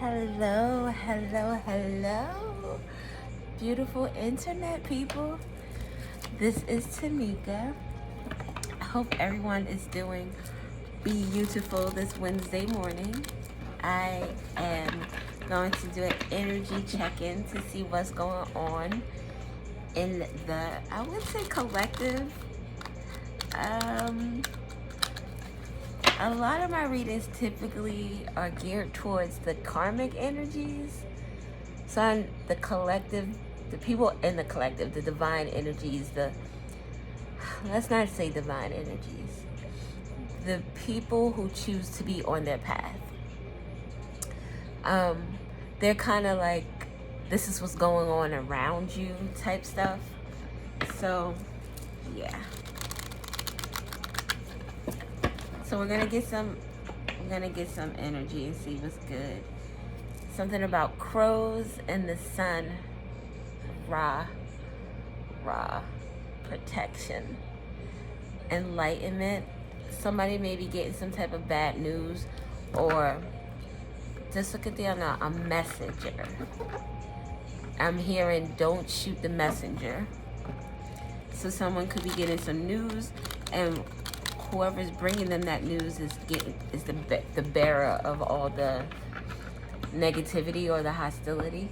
Hello, hello, hello, beautiful internet people. This is Tamika. I hope everyone is doing beautiful this Wednesday morning. I am going to do an energy check-in to see what's going on in the, I would say, collective. A lot of my readings typically are geared towards the karmic energies. So on the collective, the people in the collective, the divine energies, let's not say divine energies, the people who choose to be on their path. They're kind of like, this is what's going on around you type stuff. So, yeah. So we're gonna get some energy and see what's good. Something about crows and the sun. Ra, protection, enlightenment. Somebody may be getting some type of bad news, or just look at a messenger. I'm hearing don't shoot the messenger. So someone could be getting some news, and whoever's bringing them that news is the bearer of all the negativity or the hostility.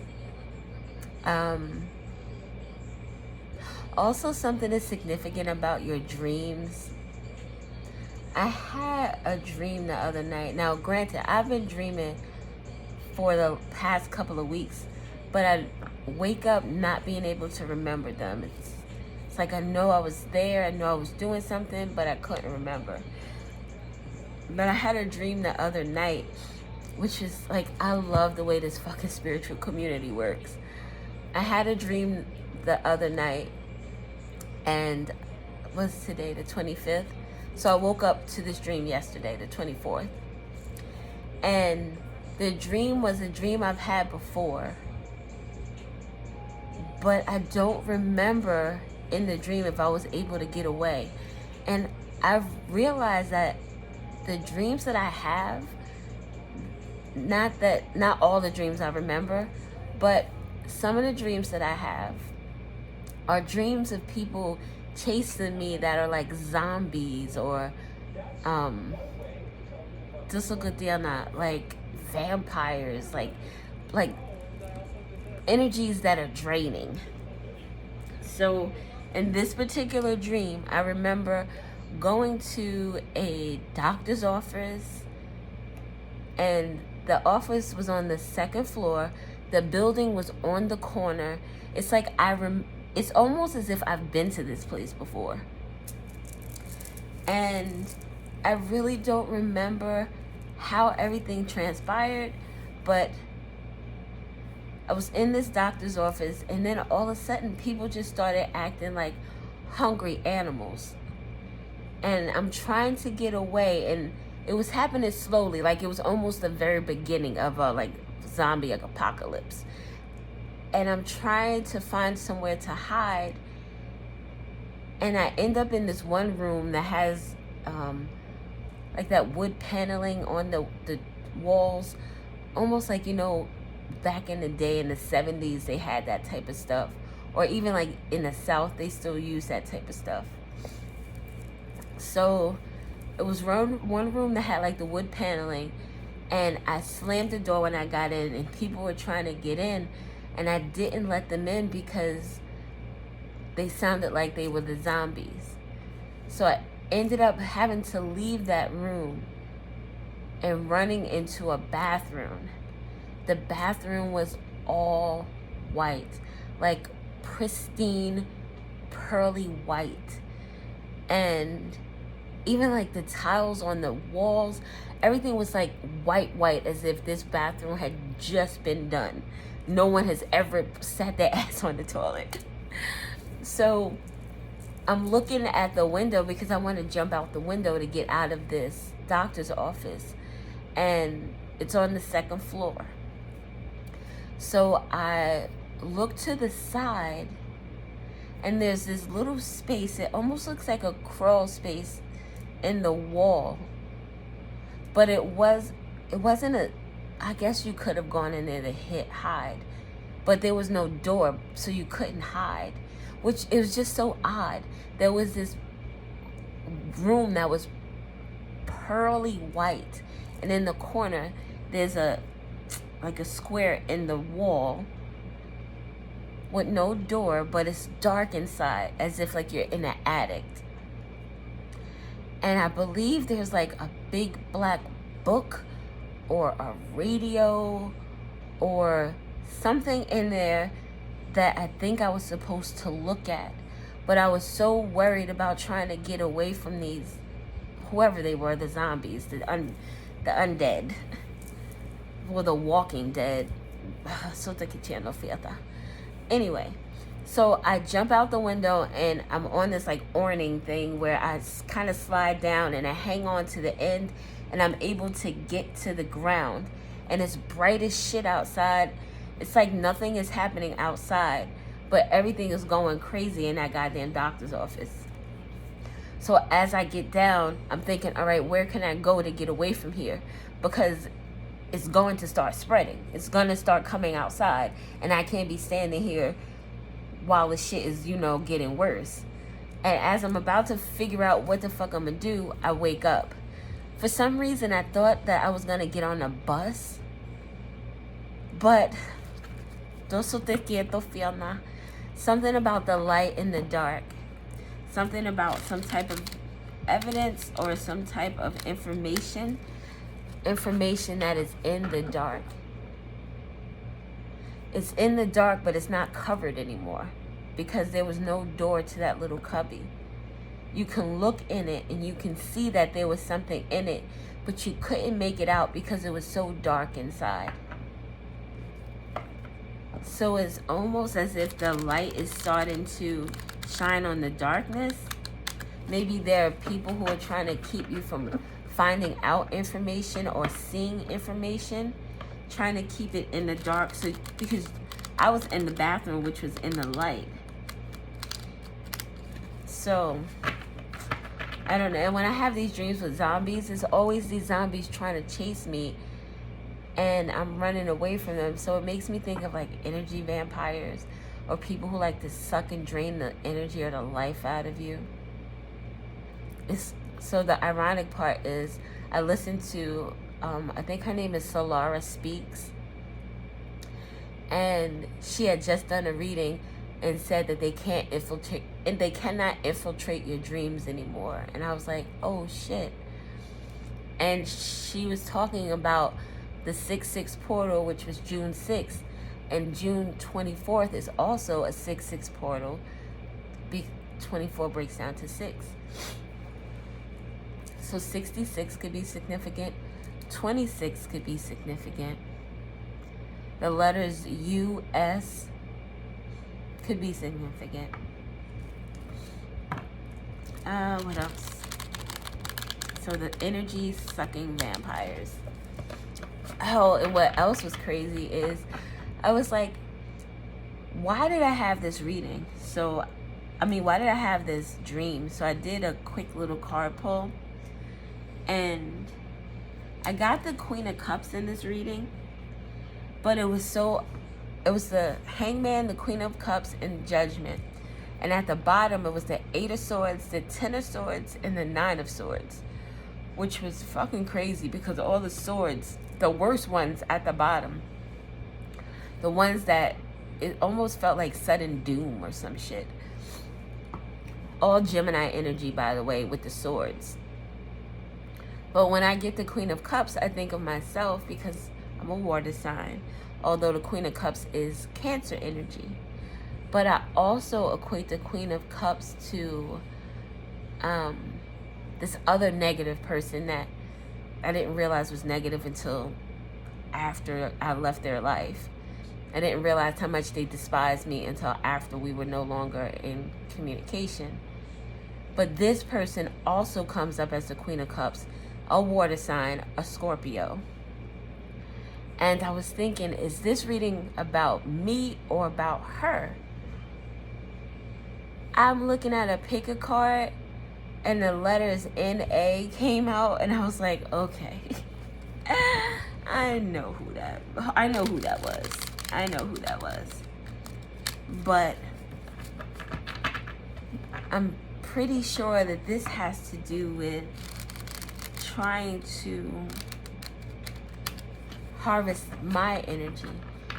Also, something is significant about your dreams. I had a dream the other night. Now, granted, I've been dreaming for the past couple of weeks, but I wake up not being able to remember them. It's like I know I was there, I know I was doing something, but I couldn't remember. But I had a dream the other night, which is like, I love the way this fucking spiritual community works. I had a dream the other night, and was today the 25th? So I woke up to this dream yesterday, the 24th. And the dream was a dream I've had before, but I don't remember in the dream if I was able to get away. And I've realized that the dreams that I have, not all the dreams I remember, but some of the dreams that I have are dreams of people chasing me that are like zombies, or like vampires, like energies that are draining. So in this particular dream, I remember going to a doctor's office, and the office was on the second floor. The building was on the corner. It's like it's almost as if I've been to this place before. And I really don't remember how everything transpired, but I was in this doctor's office, and then all of a sudden people just started acting like hungry animals. And I'm trying to get away, and it was happening slowly, like it was almost the very beginning of a like zombie apocalypse. And I'm trying to find somewhere to hide, and I end up in this one room that has like that wood paneling on the walls, almost like, back in the day in the 70s they had that type of stuff, or even like in the South they still use that type of stuff. So it was one room that had like the wood paneling, and I slammed the door when I got in, and people were trying to get in, and I didn't let them in because they sounded like they were the zombies. So I ended up having to leave that room and running into a bathroom. The bathroom was all white, like pristine, pearly white. And even like the tiles on the walls, everything was like white, as if this bathroom had just been done. No one has ever sat their ass on the toilet. So I'm looking at the window because I want to jump out the window to get out of this doctor's office. And it's on the second floor. So I look to the side, and there's this little space. It almost looks like a crawl space in the wall. But it wasn't I guess you could have gone in there to hide, but there was no door, so you couldn't hide, which it was just so odd. There was this room that was pearly white, and in the corner there's a square in the wall with no door, but it's dark inside, as if like you're in an attic. And I believe there's like a big black book or a radio or something in there that I think I was supposed to look at. But I was so worried about trying to get away from these, whoever they were, the zombies, the undead, or the walking dead. Anyway, so I jump out the window and I'm on this like awning thing where I kind of slide down and I hang on to the end and I'm able to get to the ground. And it's bright as shit outside. It's like nothing is happening outside, but everything is going crazy in that goddamn doctor's office. So as I get down, I'm thinking, all right, where can I go to get away from here? Because it's going to start spreading. It's going to start coming outside. And I can't be standing here while the shit is, getting worse. And as I'm about to figure out what the fuck I'm going to do, I wake up. For some reason, I thought that I was going to get on a bus. But something about the light in the dark. Something about some type of evidence or some type of information that is in the dark. It's in the dark, but it's not covered anymore because there was no door to that little cubby. You can look in it and you can see that there was something in it, but you couldn't make it out because it was so dark inside. So it's almost as if the light is starting to shine on the darkness. Maybe there are people who are trying to keep you from finding out information or seeing information, trying to keep it in the dark. So because I was in the bathroom, which was in the light. So I don't know. And when I have these dreams with zombies, it's always these zombies trying to chase me and I'm running away from them. So it makes me think of like energy vampires or people who like to suck and drain the energy or the life out of you. So the ironic part is I listened to, I think her name is Solara Speaks. And she had just done a reading and said that they cannot infiltrate your dreams anymore. And I was like, oh shit. And she was talking about the 6/6 portal, which was June 6th. And June 24th is also a 6/6 portal. 24 breaks down to 6. So 66 could be significant. 26 could be significant. The letters US could be significant. What else? So the energy sucking vampires. Oh, and what else was crazy is I was like, why did I have this reading? Why did I have this dream? So I did a quick little card pull. And I got the Queen of Cups in this reading. But it was the Hangman, the Queen of Cups, and Judgment. And at the bottom, it was the 8 of Swords, the 10 of Swords, and the 9 of Swords. Which was fucking crazy because all the swords, the worst ones at the bottom. The ones that it almost felt like sudden doom or some shit. All Gemini energy, by the way, with the swords. But when I get the Queen of Cups, I think of myself because I'm a water sign. Although the Queen of Cups is Cancer energy. But I also equate the Queen of Cups to this other negative person that I didn't realize was negative until after I left their life. I didn't realize how much they despised me until after we were no longer in communication. But this person also comes up as the Queen of Cups, a water sign, a Scorpio. And I was thinking, is this reading about me or about her? I'm looking at a pick a card and the letters NA came out and I was like, okay. I know who that was. I know who that was. But I'm pretty sure that this has to do with trying to harvest my energy.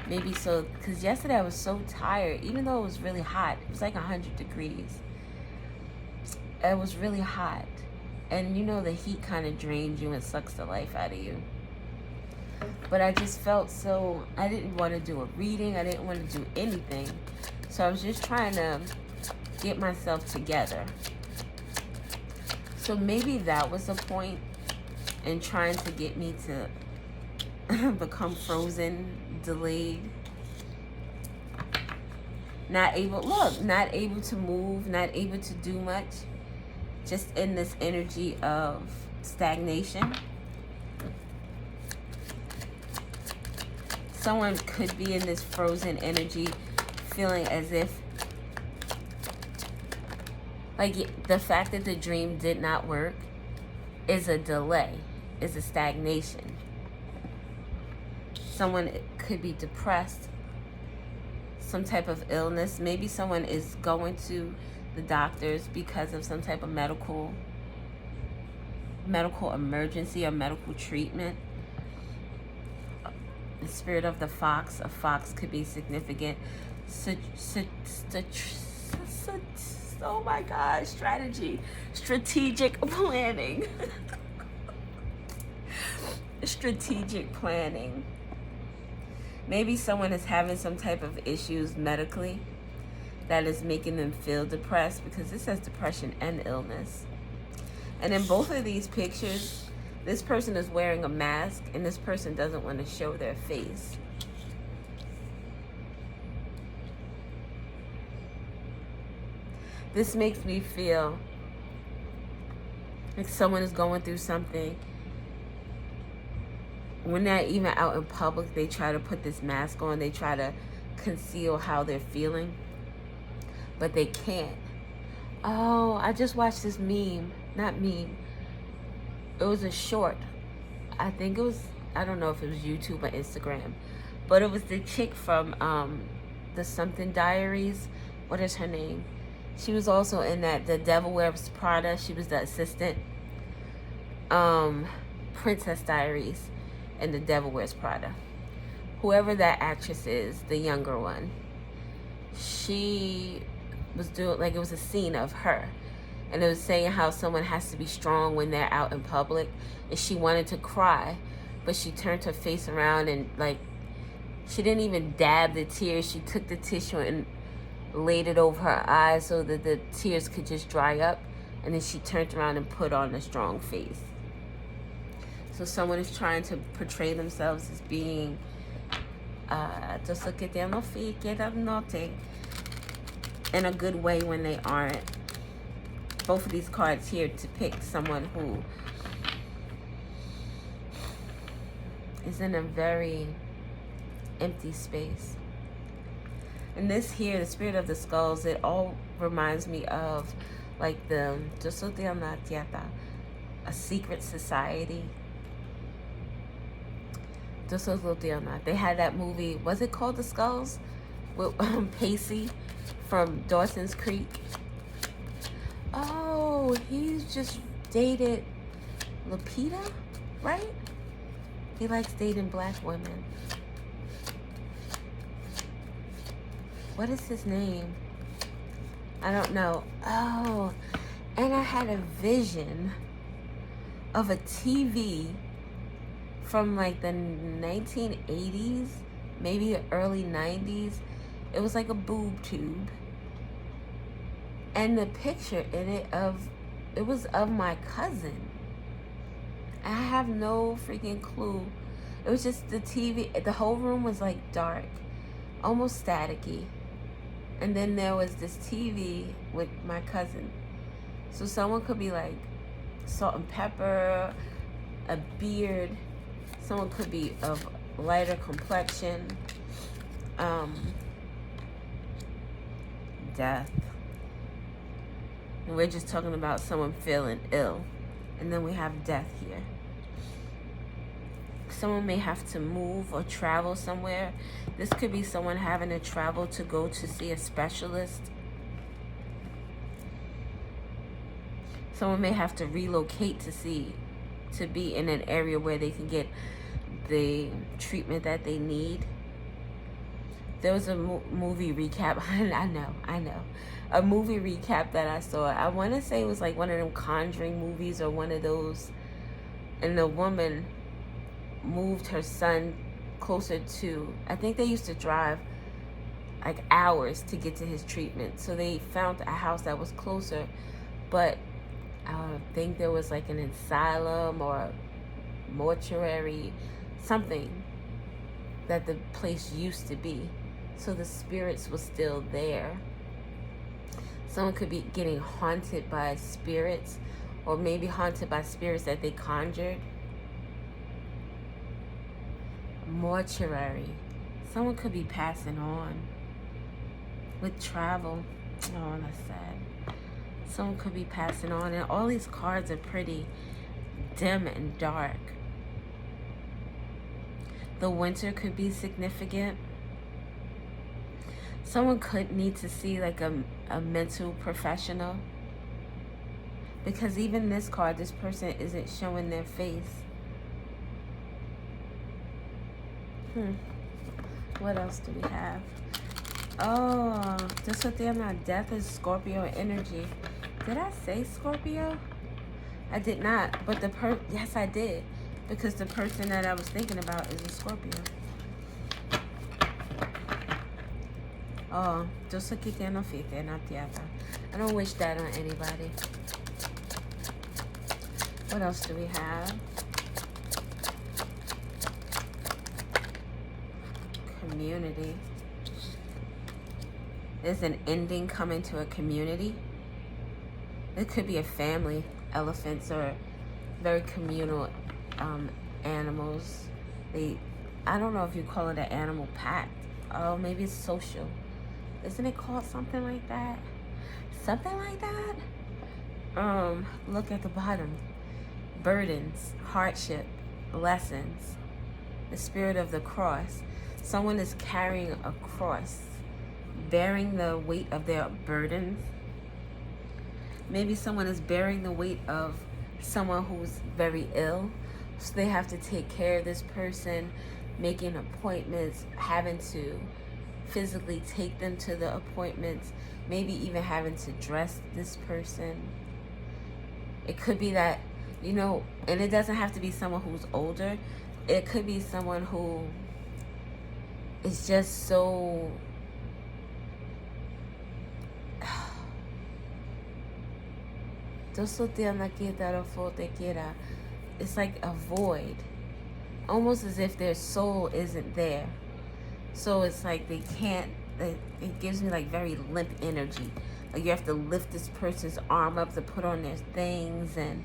Maybe so, because yesterday I was so tired, even though it was really hot. It was like 100 degrees. It was really hot. And you know the heat kind of drains you and sucks the life out of you. But I just felt so, I didn't want to do a reading. I didn't want to do anything. So I was just trying to get myself together. So maybe that was the point in trying to get me to become frozen, delayed. Not able to move, not able to do much. Just in this energy of stagnation. Someone could be in this frozen energy, feeling as if, like, the fact that the dream did not work is a delay, is a stagnation. Someone could be depressed, some type of illness. Maybe someone is going to the doctors because of some type of medical emergency or medical treatment. The spirit of the fox, a fox could be significant. Oh my God, strategic planning. Strategic planning. Maybe someone is having some type of issues medically that is making them feel depressed, because this says depression and illness. And in both of these pictures, this person is wearing a mask and this person doesn't want to show their face. This makes me feel like someone is going through something. When they're even out in public, they try to put this mask on. They try to conceal how they're feeling, but they can't. Oh, I just watched this meme. Not meme. It was a short. I think it was, I don't know if it was YouTube or Instagram, but it was the chick from the Something Diaries. What is her name? She was also in that The Devil Wears Prada. She was the assistant. Princess Diaries and The Devil Wears Prada. Whoever that actress is, the younger one, she was doing, like, it was a scene of her, and it was saying how someone has to be strong when they're out in public, and she wanted to cry, but she turned her face around and, like, she didn't even dab the tears. She took the tissue and laid it over her eyes so that the tears could just dry up, and then she turned around and put on a strong face. So someone is trying to portray themselves as being just look at them, no fake it, I'm nothing, in a good way when they aren't. Both of these cards here depict someone who is in a very empty space. And this here, the Spirit of the Skulls, it all reminds me of, like, the a secret society. They had that movie, was it called The Skulls? With Pacey from Dawson's Creek. Oh, he's just dated Lupita, right? He likes dating black women. What is his name? I don't know. Oh, and I had a vision of a TV from like the 1980s, maybe the early 90s. It was like a boob tube. And the picture in it was of my cousin. I have no freaking clue. It was just the TV, the whole room was like dark, almost staticky. And then there was this TV with my cousin. So someone could be like salt and pepper, a beard. Someone could be of lighter complexion. Death. And we're just talking about someone feeling ill. And then we have death here. Someone may have to move or travel somewhere. This could be someone having to travel to go to see a specialist. Someone may have to relocate to be in an area where they can get the treatment that they need. There was a movie recap. I know. A movie recap that I saw. I want to say it was like one of them Conjuring movies or one of those. And the woman moved her son closer to, I think they used to drive like hours to get to his treatment. So they found a house that was closer, but I think there was like an asylum or a mortuary, something that the place used to be. So the spirits were still there. Someone could be getting haunted by spirits, or maybe haunted by spirits that they conjured. Mortuary. Someone could be passing on with travel. Oh, that's sad. Someone could be passing on, and all these cards are pretty dim and dark. The winter could be significant. Someone could need to see like a mental professional, because even this card, this person isn't showing their face. What else do we have? Oh, this what they're not. Death is Scorpio energy. Did I say Scorpio? I did not, but yes, I did, because the person that I was thinking about is a Scorpio. Oh, just so que no fite, not tierra. I don't wish that on anybody. What else do we have? Community. There's an ending coming to a community. It could be a family. Elephants are very communal animals. I don't know if you call it an animal pact. Oh, maybe it's social. Isn't it called something like that? Something like that? Look at the bottom. Burdens, hardship, lessons, the spirit of the cross. Someone is carrying a cross, bearing the weight of their burdens. Maybe someone is bearing the weight of someone who's very ill, so they have to take care of this person, making appointments, having to physically take them to the appointments, maybe even having to dress this person. It could be that, and it doesn't have to be someone who's older. It could be someone who is just so it's like a void, almost as if their soul isn't there. So it's like they can't, it gives me like very limp energy. Like you have to lift this person's arm up to put on their things and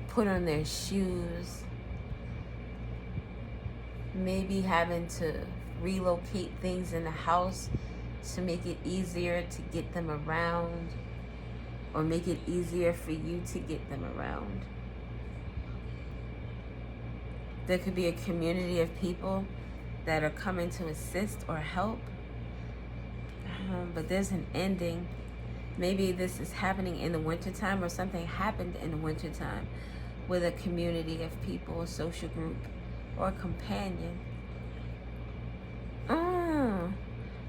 put on their shoes. Maybe having to relocate things in the house to make it easier to get them around, or make it easier for you to get them around. There could be a community of people that are coming to assist or help. But there's an ending. Maybe this is happening in the wintertime, or something happened in the wintertime with a community of people, a social group, or a companion.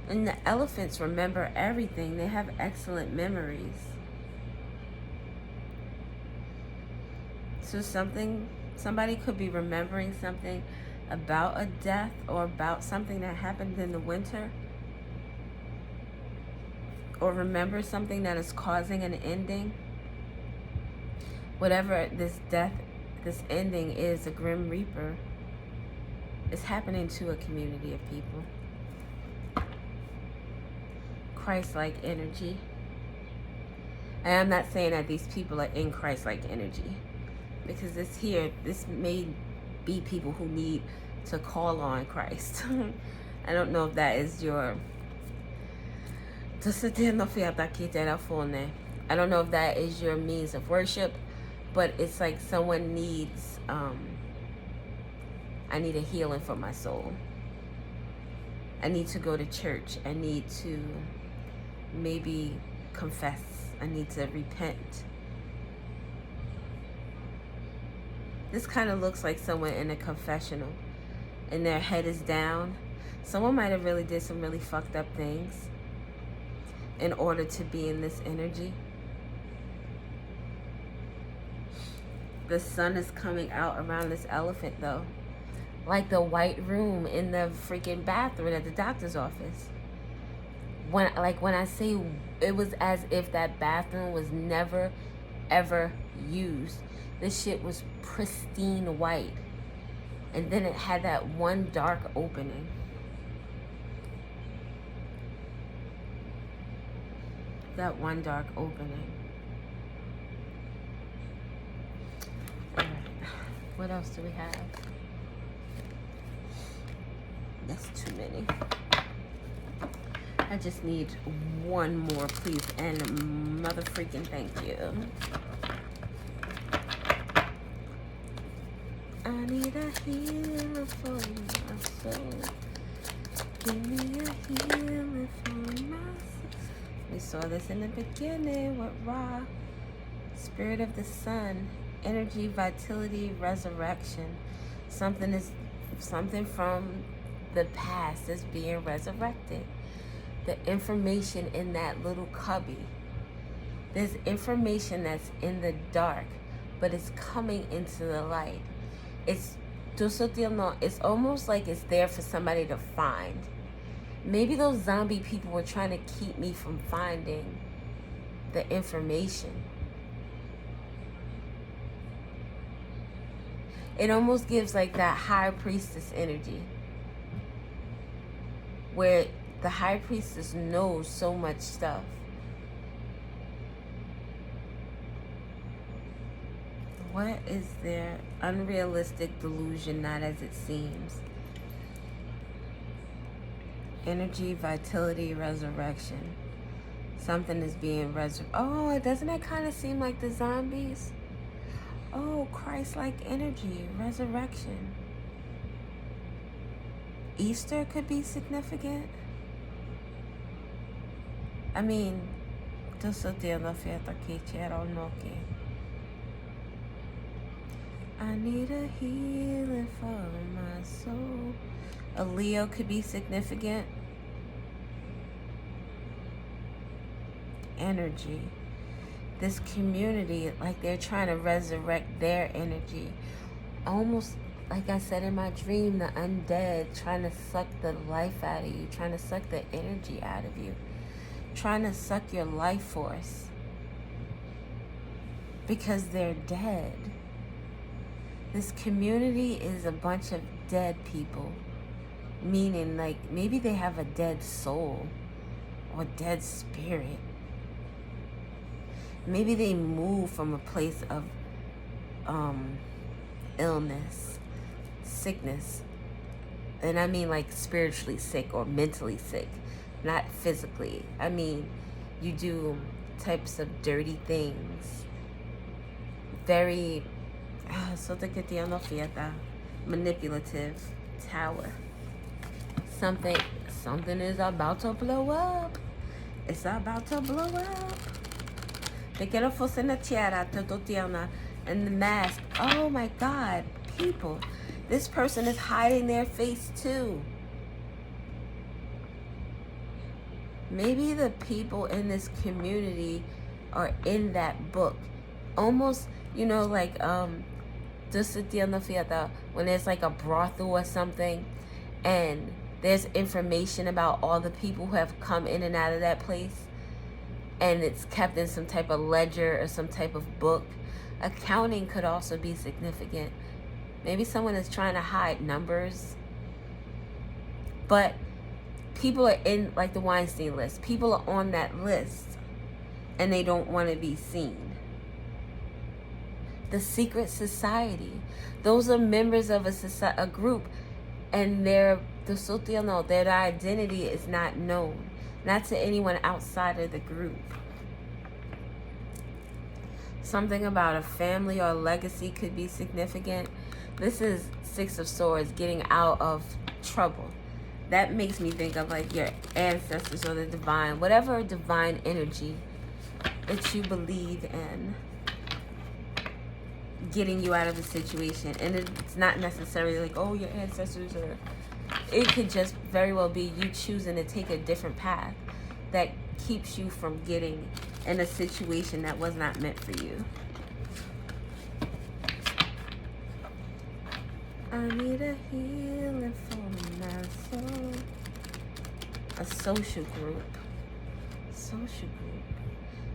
And the elephants remember everything. They have excellent memories. So somebody could be remembering something about a death, or about something that happened in the winter, or remember something that is causing an ending. Whatever this death, this ending is, a Grim Reaper, is happening to a community of people. Christ-like energy. And I'm not saying that these people are in Christ-like energy, because this may be people who need to call on Christ. I don't know if that is your... I don't know if that is your means of worship, but it's like someone needs I need a healing for my soul. I need to go to church. I need to maybe confess. I need to repent. This kind of looks like someone in a confessional and their head is down. Someone might have really did some really fucked up things in order to be in this energy. The sun is coming out around this elephant though. Like the white room in the freaking bathroom at the doctor's office. When I say it was as if that bathroom was never ever used. This shit was pristine white. And then it had that one dark opening. That one dark opening. Alright. What else do we have? That's too many. I just need one more, please. And mother freaking thank you. I need a healer for my soul. Give me a healer for my soul. We saw this in the beginning with Ra. Spirit of the sun. Energy, vitality, resurrection. Something from the past is being resurrected. The information in that little cubby. There's information that's in the dark, but it's coming into the light. It's almost like it's there for somebody to find. Maybe those zombie people were trying to keep me from finding the information. It almost gives like that high priestess energy, where the high priestess knows so much stuff. What is their unrealistic delusion, not as it seems? Energy, vitality, resurrection. Something is being resurrected. Oh, doesn't that kind of seem like the zombies? Oh, Christ-like energy, resurrection. Easter could be significant. I mean, I need a healing for my soul. A Leo could be significant. Energy. This community, like they're trying to resurrect their energy. Almost like I said in my dream, the undead trying to suck the life out of you, trying to suck the energy out of you, trying to suck your life force because they're dead. This community is a bunch of dead people, meaning like maybe they have a dead soul or dead spirit. Maybe they move from a place of illness, sickness. And I mean like spiritually sick or mentally sick, not physically. I mean, you do types of dirty things. Very manipulative. Tower. Something is about to blow up. It's about to blow up. And the mask. Oh my God, people. This person is hiding their face too. Maybe the people in this community are in that book. Almost, you know, like when there's like a brothel or something and there's information about all the people who have come in and out of that place, and it's kept in some type of ledger or some type of book. Accounting could also be significant. Maybe someone is trying to hide numbers. But people are in, like the Weinstein list. People are on that list and they don't want to be seen. The secret society. Those are members of a group, and their identity is not known. Not to anyone outside of the group. Something about a family or legacy could be significant. This is Six of Swords, getting out of trouble. That makes me think of like your ancestors or the divine, whatever divine energy that you believe in, getting you out of a situation. And it's not necessarily like, oh, your ancestors, or it could just very well be you choosing to take a different path that keeps you from getting in a situation that was not meant for you. I need a healing for my soul. A social group. Social group.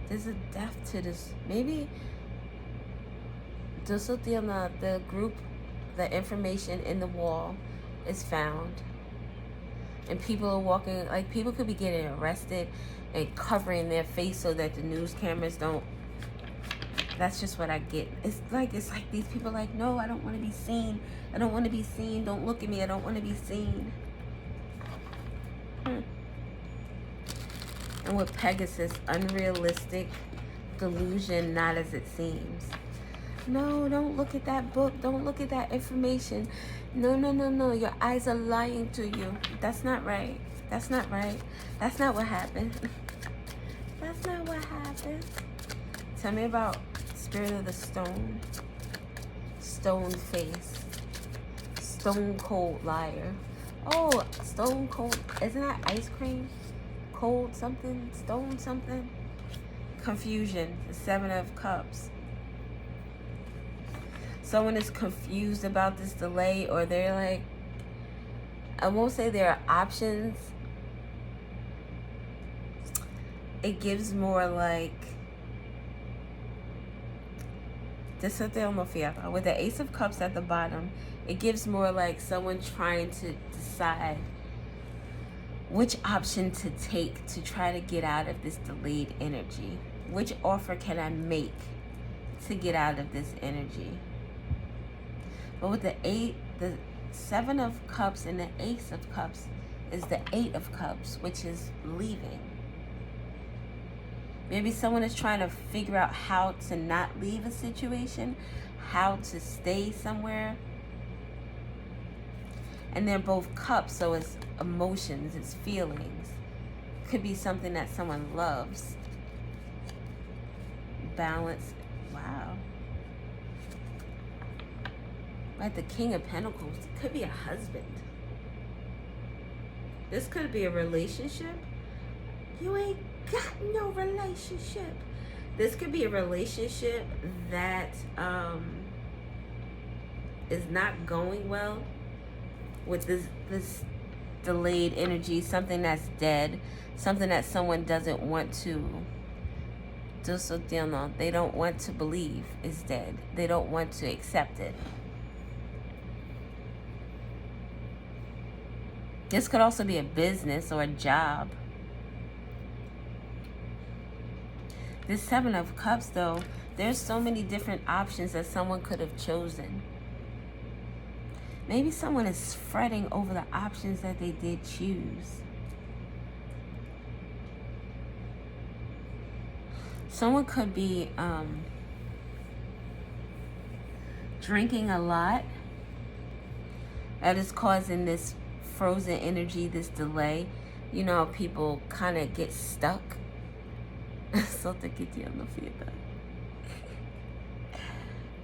There's a death to this. Maybe the group, the information in the wall is found. And people are walking, like people could be getting arrested and covering their face so that the news cameras don't. That's just what I get. It's like these people are like, no, I don't want to be seen. I don't want to be seen. Don't look at me. I don't want to be seen. And with Pegasus, unrealistic delusion, not as it seems. No, don't look at that book. Don't look at that information. No, no, no, no. Your eyes are lying to you. That's not right. That's not right. That's not what happened. That's not what happened. Tell me about Spirit of the Stone. Stone face. Stone cold liar. Oh, stone cold. Isn't that ice cream? Cold something? Stone something? Confusion. The Seven of Cups. Someone is confused about this delay, or they're like, I won't say there are options. It gives more like, with the Ace of Cups at the bottom, it gives more like someone trying to decide which option to take to try to get out of this delayed energy. Which offer can I make to get out of this energy? But with the Seven of Cups and the Ace of Cups is the Eight of Cups, which is leaving. Maybe someone is trying to figure out how to not leave a situation, how to stay somewhere. And they're both cups, so it's emotions, it's feelings. Could be something that someone loves. Balance. Wow. Like the King of Pentacles, it could be a husband. This could be a relationship. You ain't got no relationship. This could be a relationship that is not going well with this delayed energy, something that's dead, something that someone doesn't want to they don't want to believe is dead. They don't want to accept it. This could also be a business or a job. This Seven of Cups, though, there's so many different options that someone could have chosen. Maybe someone is fretting over the options that they did choose. Someone could be drinking a lot. That is causing this frozen energy, this delay. You know, people kind of get stuck.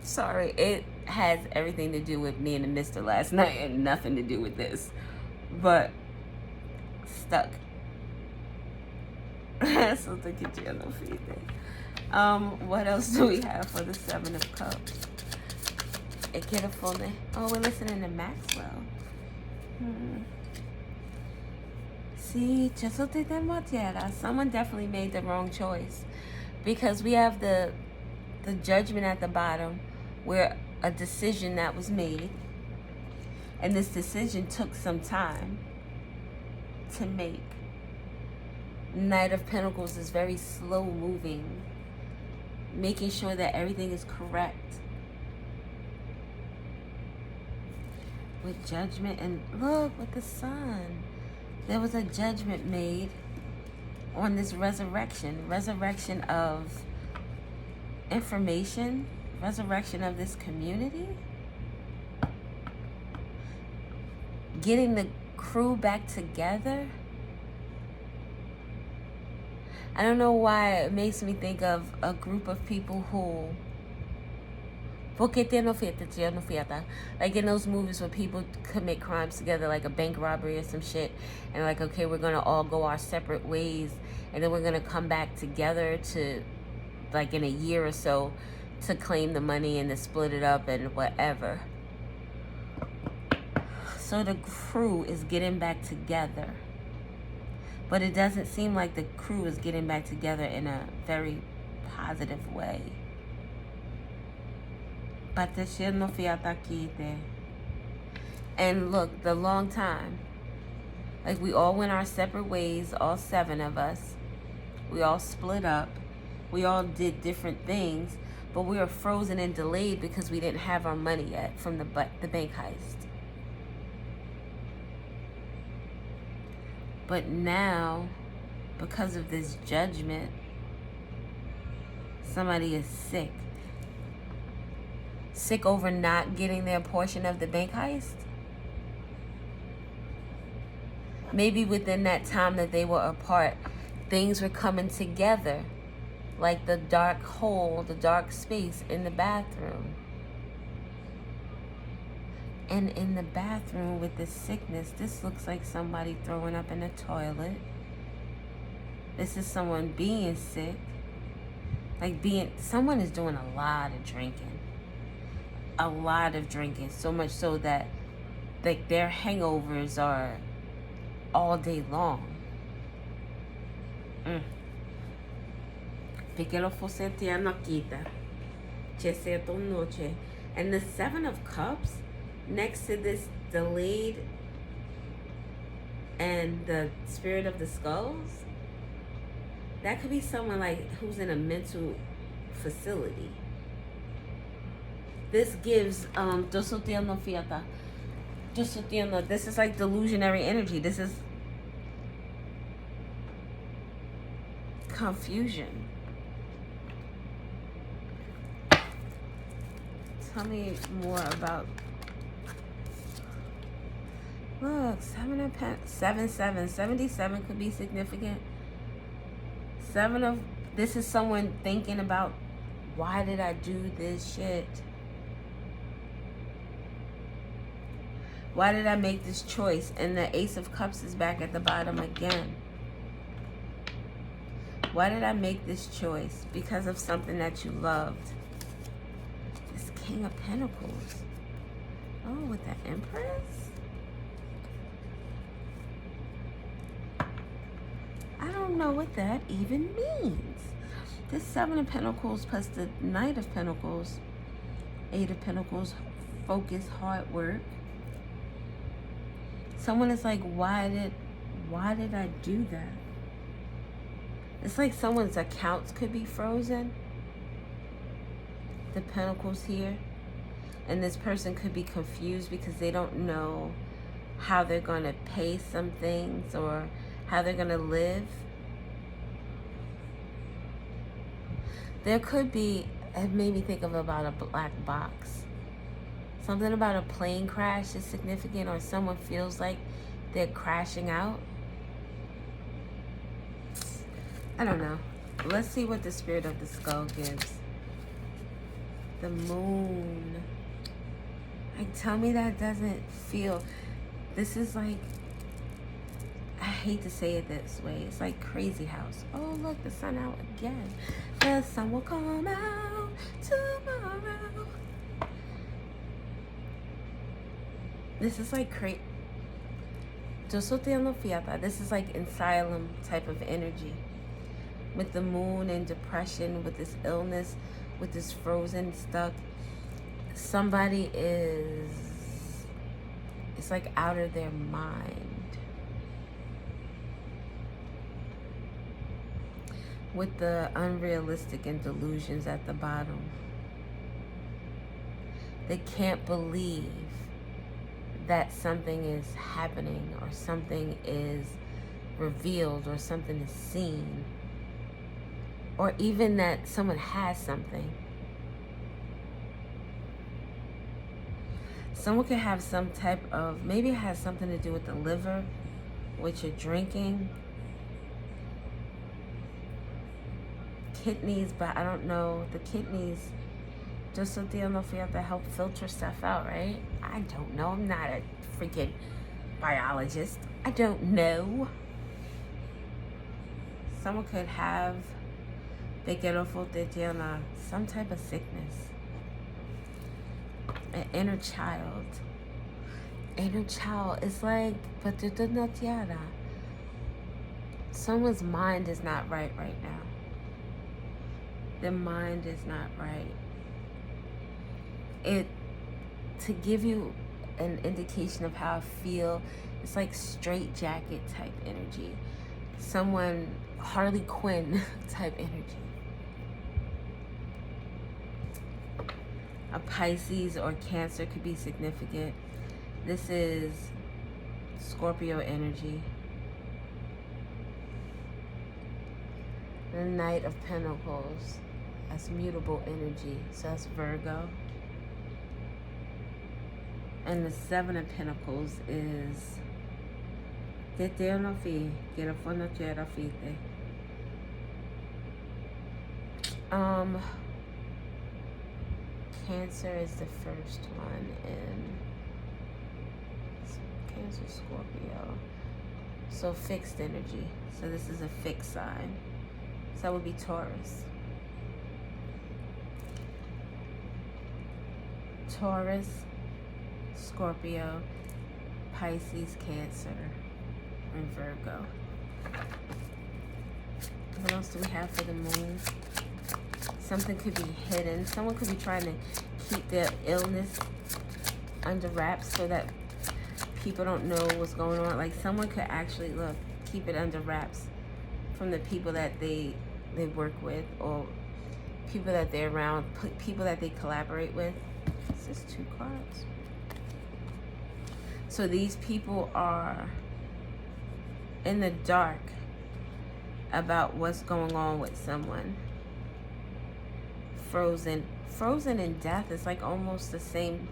Sorry, it has everything to do with me and the mister last night and nothing to do with this. But stuck. What else do we have for the Seven of Cups? Oh, we're listening to Maxwell. See, someone definitely made the wrong choice, because we have the Judgment at the bottom, where a decision that was made, and this decision took some time to make. Knight of Pentacles is very slow moving, making sure that everything is correct. With Judgment, and look, with the Sun, there was a judgment made on this resurrection of information, resurrection of this community, getting the crew back together. I don't know why it makes me think of a group of people who, like in those movies where people commit crimes together, like a bank robbery or some shit, and like, okay, we're gonna all go our separate ways, and then we're gonna come back together to, like in a year or so, to claim the money and to split it up and whatever. So the crew is getting back together. But it doesn't seem like the crew is getting back together in a very positive way. And look, the long time. Like, we all went our separate ways, all 7 of us. We all split up. We all did different things. But we were frozen and delayed because we didn't have our money yet from the bank heist. But now, because of this judgment, somebody is sick. Sick over not getting their portion of the bank heist. Maybe within that time that they were apart, things were coming together. Like the dark hole, the dark space in the bathroom. And in the bathroom with this sickness, this looks like somebody throwing up in the toilet. This is someone being sick. Someone is doing a lot of drinking. A lot of drinking. So much so that like their hangovers are all day long. And the 7 of Cups next to this delayed and the Spirit of the Skulls, that could be someone like who's in a mental facility. This gives this is like delusionary energy. This is confusion. Tell me more about. Look, 77 could be significant. This is someone thinking about, why did I do this shit? Why did I make this choice? And the Ace of Cups is back at the bottom again. Why did I make this choice? Because of something that you loved. This King of Pentacles. Oh, with the Empress? I don't know what that even means. This 7 of Pentacles plus the Knight of Pentacles, 8 of Pentacles, focus, hard work. Someone is like, why did I do that? It's like someone's accounts could be frozen. The Pentacles here. And this person could be confused because they don't know how they're going to pay some things or how they're going to live. There could be, it made me think of about a black box. Something about a plane crash is significant, or someone feels like they're crashing out. I don't know. Let's see what the Spirit of the Skull gives. The Moon. Like, tell me that doesn't feel... This is like... I hate to say it this way. It's like Crazy House. Oh, look, the sun out again. The sun will come out tomorrow. This is like crazy. This is like asylum type of energy. With the moon and depression, with this illness, with this frozen, stuck. Somebody is... It's like out of their mind. With the unrealistic and delusions at the bottom. They can't believe that something is happening or something is revealed or something is seen. Or even that someone has something. Someone could have some type of, maybe it has something to do with the liver, what you're drinking, kidneys, but I don't know. The kidneys, just so they know if you have to help filter stuff out, right? I don't know. I'm not a freaking biologist. I don't know. Someone could have, some type of sickness. An inner child. Inner child is like, someone's mind is not right now. Their mind is not right. To give you an indication of how I feel, it's like straight jacket type energy. Someone, Harley Quinn type energy. A Pisces or Cancer could be significant. This is Scorpio energy. The Knight of Pentacles, that's mutable energy, so that's Virgo. And the Seven of Pentacles is Cancer is the first one in Cancer, Scorpio. So fixed energy. So this is a fixed sign. So that would be Taurus. Taurus, Scorpio, Pisces, Cancer, and Virgo. What else do we have for the moon? Something could be hidden. Someone could be trying to keep their illness under wraps so that people don't know what's going on. Like someone could actually keep it under wraps from the people that they work with, or people that they're around, people that they collaborate with. This is 2 cards. So these people are in the dark about what's going on with someone. Frozen in death is like almost the same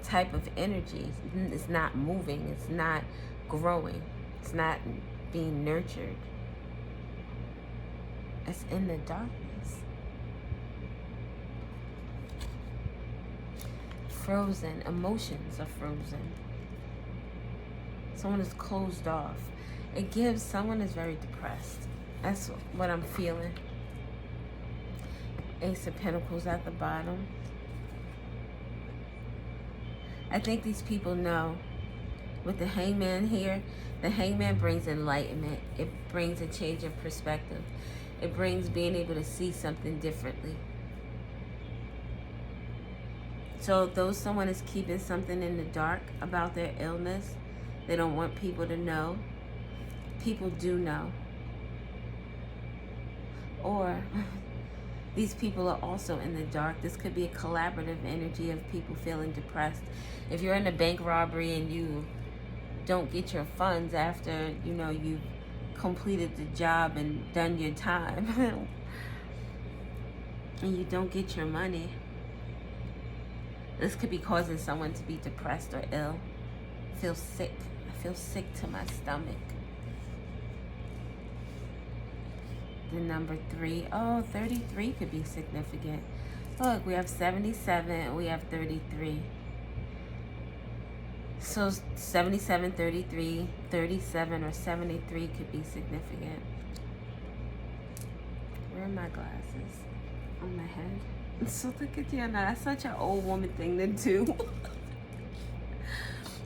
type of energy. It's not moving, it's not growing, it's not being nurtured. It's in the darkness. Frozen, emotions are frozen. Someone is closed off. It gives someone is very depressed. That's what I'm feeling. Ace of Pentacles at the bottom. I think these people know. With the Hangman here, the Hangman brings enlightenment. It brings a change of perspective. It brings being able to see something differently. So though someone is keeping something in the dark about their illness, they don't want people to know, people do know. Or these people are also in the dark. This could be a collaborative energy of people feeling depressed. If you're in a bank robbery and you don't get your funds after, you've completed the job and done your time, and you don't get your money, this could be causing someone to be depressed or ill. Feel sick. I feel sick to my stomach. The number 3. Oh, 33 could be significant. Look, we have 77, we have 33. So 77, 33, 37, or 73 could be significant. Where are my glasses? On my head. So look at Diana. That's such an old woman thing to do.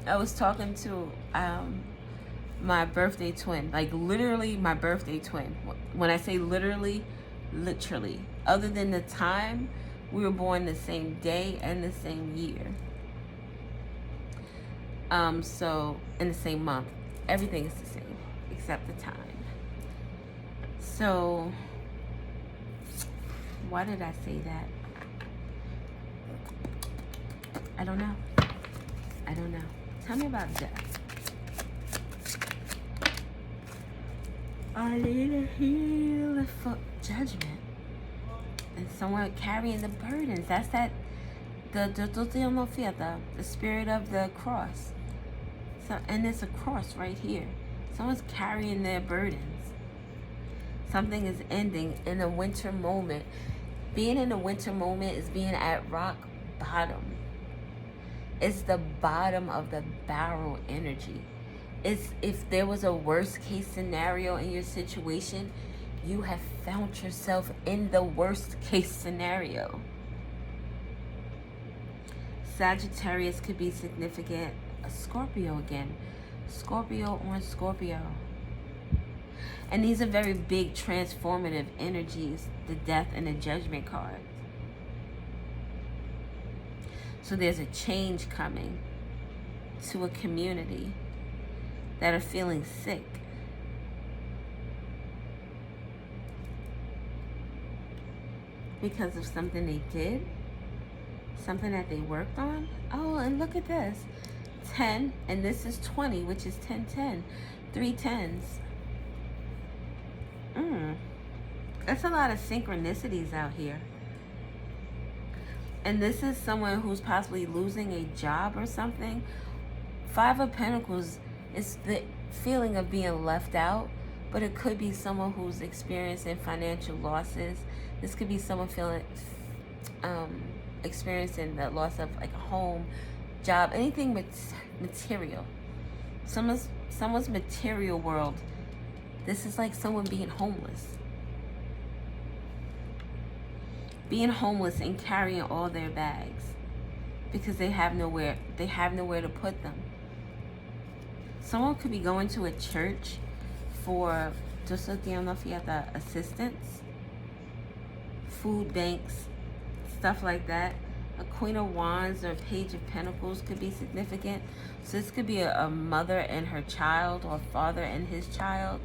I was talking to my birthday twin, like literally my birthday twin. When I say literally, other than the time, we were born the same day and the same year. So in the same month, everything is the same except the time. So why did I say that? I don't know. Tell me about death. I need a healer for judgment. And someone carrying the burdens. That's that the spirit of the cross. So, and it's a cross right here. Someone's carrying their burdens. Something is ending in a winter moment. Being in a winter moment is being at rock bottom. It's the bottom of the barrel energy. It's if there was a worst case scenario in your situation, you have found yourself in the worst case scenario. Sagittarius could be significant. A Scorpio again. Scorpio on Scorpio. And these are very big transformative energies, the death and the judgment cards. So there's a change coming to a community that are feeling sick. Because of something they did, something that they worked on. Oh, and look at this. 10, and this is 20, which is 10, 10. 3 10s. That's a lot of synchronicities out here. And this is someone who's possibly losing a job or something. 5 of Pentacles is the feeling of being left out, but it could be someone who's experiencing financial losses. This could be someone feeling, experiencing the loss of like a home, job, anything material. Someone's material world. This is like someone being homeless. Being homeless and carrying all their bags because they have nowhere to put them. Someone could be going to a church for assistance, food banks, stuff like that. A Queen of Wands or Page of Pentacles could be significant. So this could be a mother and her child, or a father and his child.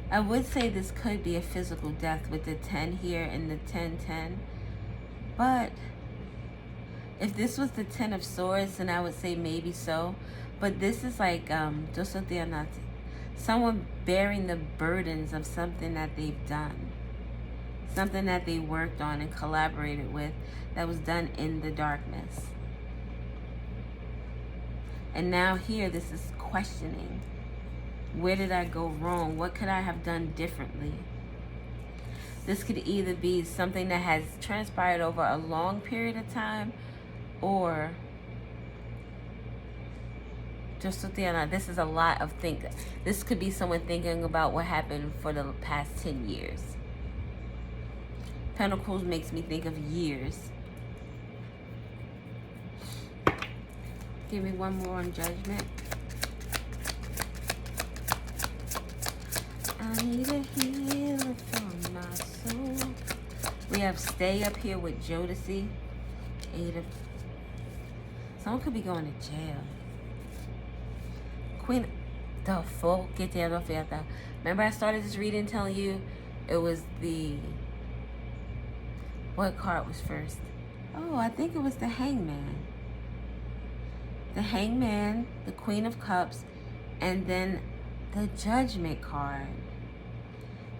I would say this could be a physical death with the 10 here and the 10, 10. But if this was the 10 of Swords, then I would say maybe so. But this is like someone bearing the burdens of something that they've done. Something that they worked on and collaborated with that was done in the darkness. And now here, this is questioning. Where did I go wrong? What could I have done differently? This could either be something that has transpired over a long period of time, or this is a lot of thinking. This could be someone thinking about what happened for the past 10 years. Pentacles makes me think of years. Give me one more on Judgment. I need a healer for my soul. We have Stay up here with Jodeci. 8 of... Someone could be going to jail. Queen... The full... Remember I started this reading telling you it was the... What card was first? Oh, I think it was the Hangman. The Hangman, the Queen of Cups, and then the Judgment card.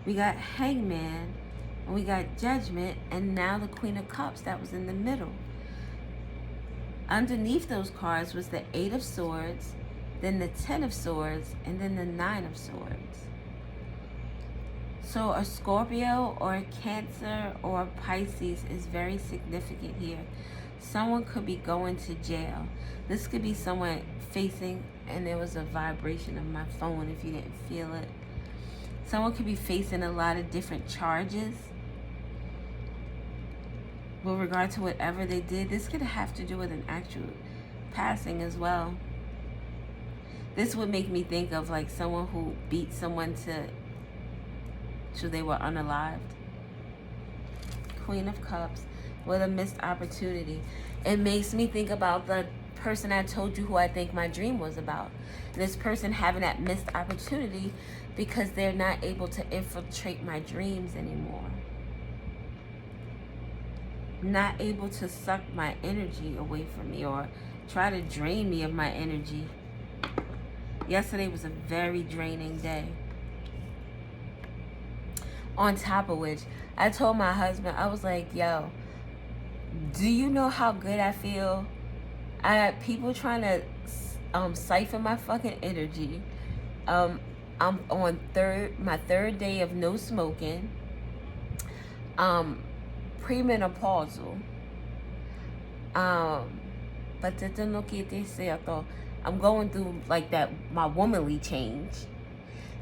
We got Hangman, and we got Judgment, and now the Queen of Cups that was in the middle. Underneath those cards was the 8 of Swords, then the 10 of Swords, and then the 9 of Swords. So a Scorpio or a Cancer or a Pisces is very significant here. Someone could be going to jail. This could be someone facing, and there was a vibration of my phone if you didn't feel it. Someone could be facing a lot of different charges with regard to whatever they did. This could have to do with an actual passing as well. This would make me think of like someone who beat someone till they were unalived. Queen of Cups with a missed opportunity. It makes me think about the person I told you who I think my dream was about. This person having that missed opportunity because they're not able to infiltrate my dreams anymore. Not able to suck my energy away from me or try to drain me of my energy. Yesterday was a very draining day. On top of which, I told my husband, I was like, yo, do you know how good I feel? I had people trying to siphon my fucking energy. I'm on my third day of no smoking. Premenopausal. But I'm going through like that, my womanly change.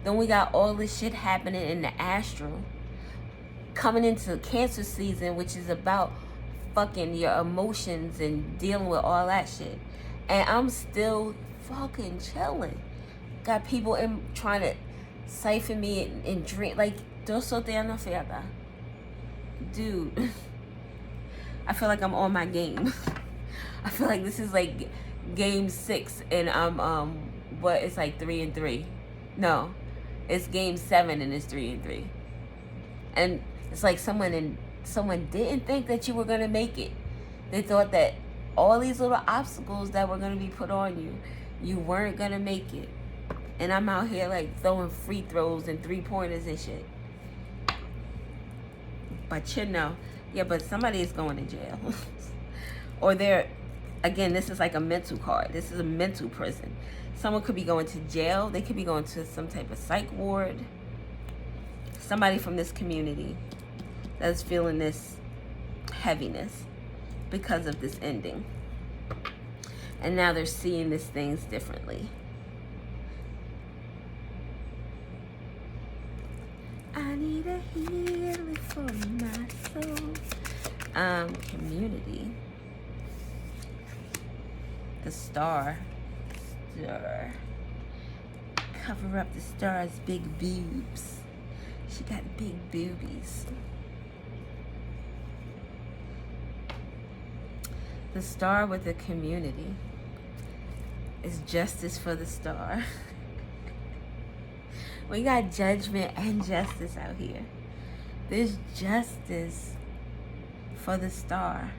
Then we got all this shit happening in the astral. Coming into Cancer season, which is about fucking your emotions and dealing with all that shit. And I'm still fucking chilling. Got people trying to siphon me and drink. Like, dude, I feel like I'm on my game. I feel like this is like game 6 and I'm what, it's like 3-3. No, it's game 7 and it's 3-3. And it's like someone didn't think that you were gonna make it. They thought that all these little obstacles that were gonna be put on you weren't gonna make it. And I'm out here like throwing free throws and 3-pointers and shit. But you know, yeah, but somebody is going to jail. Or they're, again, this is like a mental card. This is a mental prison. Someone could be going to jail. They could be going to some type of psych ward. Somebody from this community that's feeling this heaviness because of this ending. And now they're seeing these things differently. I need a healing for my soul. Community. The star. Cover up the star's big boobs. She got big boobies. The star with the community is justice for the star. We got judgment and justice out here. There's justice for the star.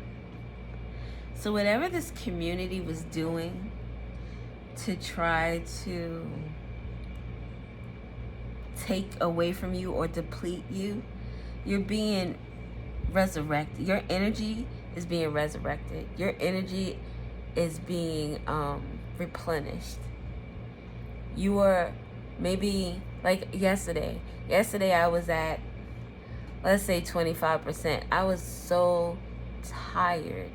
So whatever this community was doing to try to take away from you or deplete you, you're being resurrected. Your energy is being resurrected. Your energy is being replenished. You are maybe like yesterday I was at, let's say 25%. I was so tired.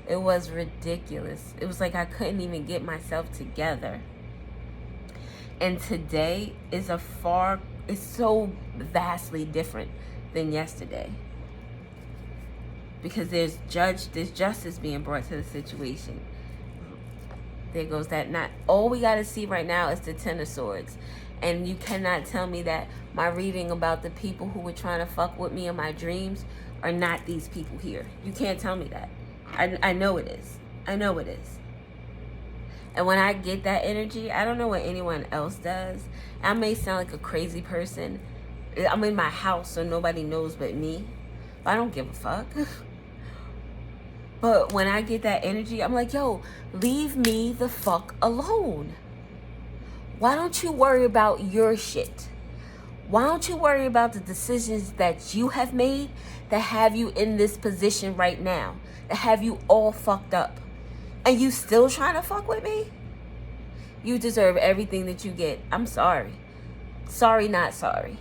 It was ridiculous. It was like I couldn't even get myself together. And today is it's so vastly different than yesterday. Because there's justice being brought to the situation. There goes that. Not all we got to see right now is the Ten of Swords. And you cannot tell me that my reading about the people who were trying to fuck with me in my dreams are not these people here. You can't tell me that. I know it is. I know it is. And when I get that energy, I don't know what anyone else does. I may sound like a crazy person. I'm in my house so nobody knows but me. I don't give a fuck. But when I get that energy, I'm like, yo, leave me the fuck alone. Why don't you worry about your shit? Why don't you worry about the decisions that you have made that have you in this position right now? That have you all fucked up? And you still trying to fuck with me? You deserve everything that you get. I'm sorry. Sorry, not sorry.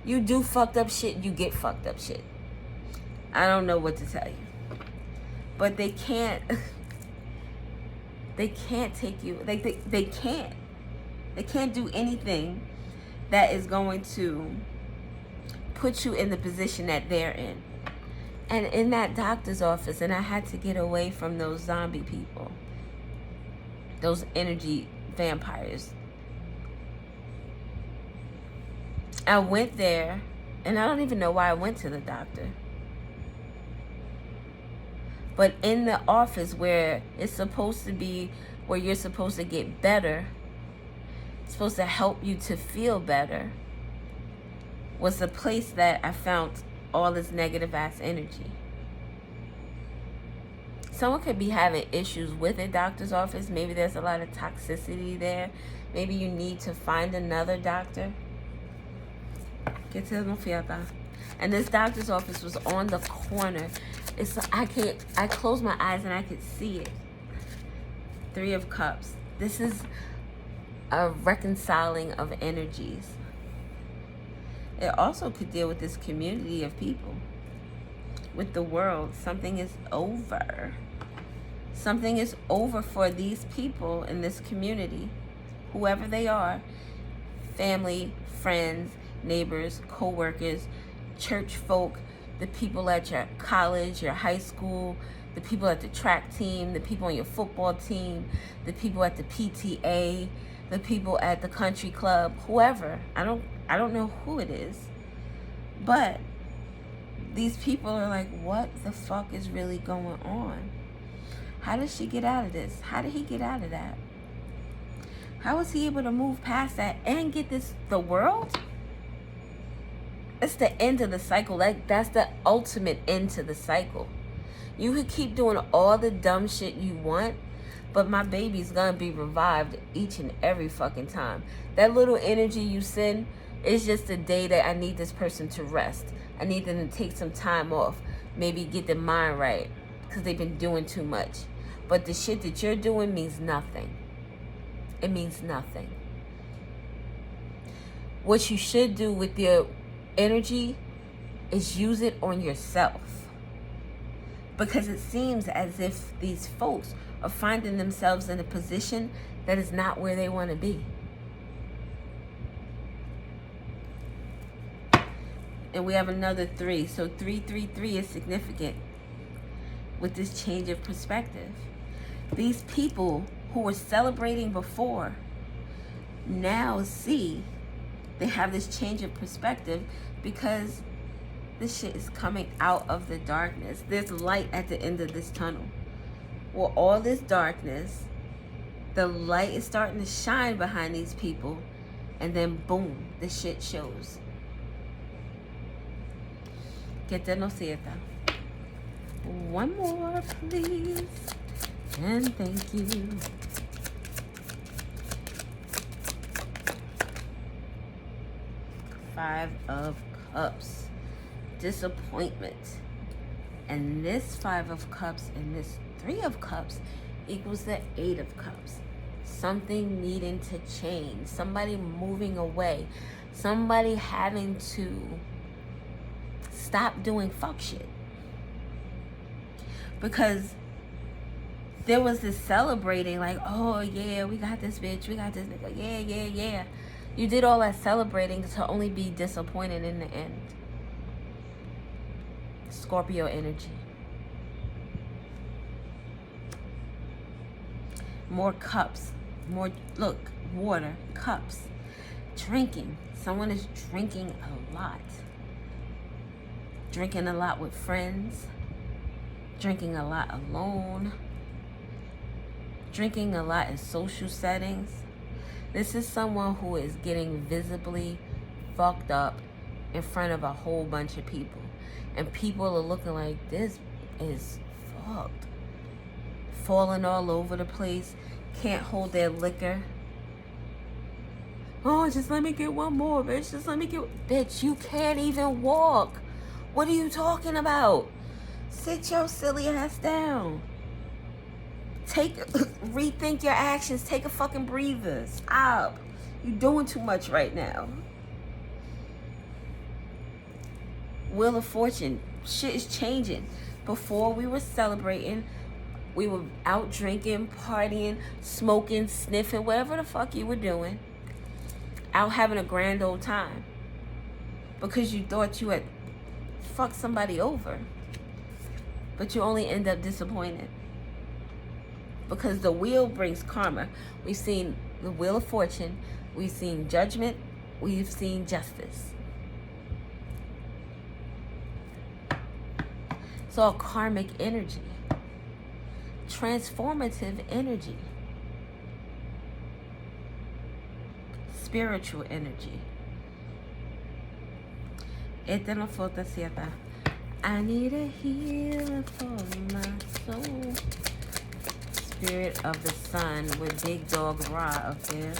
You do fucked up shit, you get fucked up shit. I don't know what to tell you. But they can't take you, like they can't. They can't do anything that is going to put you in the position that they're in. And in that doctor's office, and I had to get away from those zombie people, those energy vampires. I went there, and I don't even know why I went to the doctor. But in the office where it's supposed to be, where you're supposed to get better, it's supposed to help you to feel better, was the place that I found all this negative ass energy. Someone could be having issues with a doctor's office. Maybe there's a lot of toxicity there. Maybe you need to find another doctor. Que te no fiata. And this doctor's office was on the corner. I closed my eyes and I could see it. 3 of Cups. This is a reconciling of energies. It also could deal with this community of people. With the world, something is over. Something is over for these people in this community. Whoever they are. Family, friends, neighbors, co-workers, church folk, the people at your college, your high school, the people at the track team, the people on your football team, the people at the PTA, the people at the country club, whoever. I don't know who it is. But these people are like, what the fuck is really going on? How did she get out of this? How did he get out of that? How was he able to move past that and get the world? It's the end of the cycle. That's the ultimate end to the cycle. You could keep doing all the dumb shit you want, but my baby's gonna be revived each and every fucking time. That little energy you send is just a day that I need this person to rest. I need them to take some time off. Maybe get their mind right, because they've been doing too much. But the shit that you're doing means nothing. It means nothing. What you should do with your energy is use it on yourself, because it seems as if these folks are finding themselves in a position that is not where they want to be. And we have another 3. So 333 is significant with this change of perspective. These people who were celebrating before now see they have this change of perspective, because this shit is coming out of the darkness. There's light at the end of this tunnel. Well, all this darkness, the light is starting to shine behind these people, and then boom, the shit shows. Que te no sieta. One more, please. And thank you. Five of Cups. Disappointment. And this 5 of Cups and this 3 of Cups equals the 8 of Cups. Something needing to change. Somebody moving away. Somebody having to stop doing fuck shit. Because there was this celebrating, like, oh yeah, we got this bitch, we got this nigga, yeah. You did all that celebrating to only be disappointed in the end. Scorpio energy. More cups. More, look, water, cups. Drinking. Someone is drinking a lot. Drinking a lot with friends. Drinking a lot alone. Drinking a lot in social settings. This is someone who is getting visibly fucked up in front of a whole bunch of people. And people are looking like, this is fucked. Falling all over the place. Can't hold their liquor. Oh, just let me get one more, bitch. Just let me get... Bitch, you can't even walk. What are you talking about? Sit your silly ass down. Rethink your actions. Take a fucking breather. Stop. You're doing too much right now. Wheel of Fortune. Shit is changing. Before we were celebrating, we were out drinking, partying, smoking, sniffing, whatever the fuck you were doing. Out having a grand old time. Because you thought you had fucked somebody over. But you only end up disappointed. Because the wheel brings karma. We've seen the Wheel of Fortune. We've seen judgment. We've seen justice. So a karmic energy. Transformative energy. Spiritual energy. Eterno Flota Sieta. I need a healer for my soul. Spirit of the Sun with Big Dog Ra up there.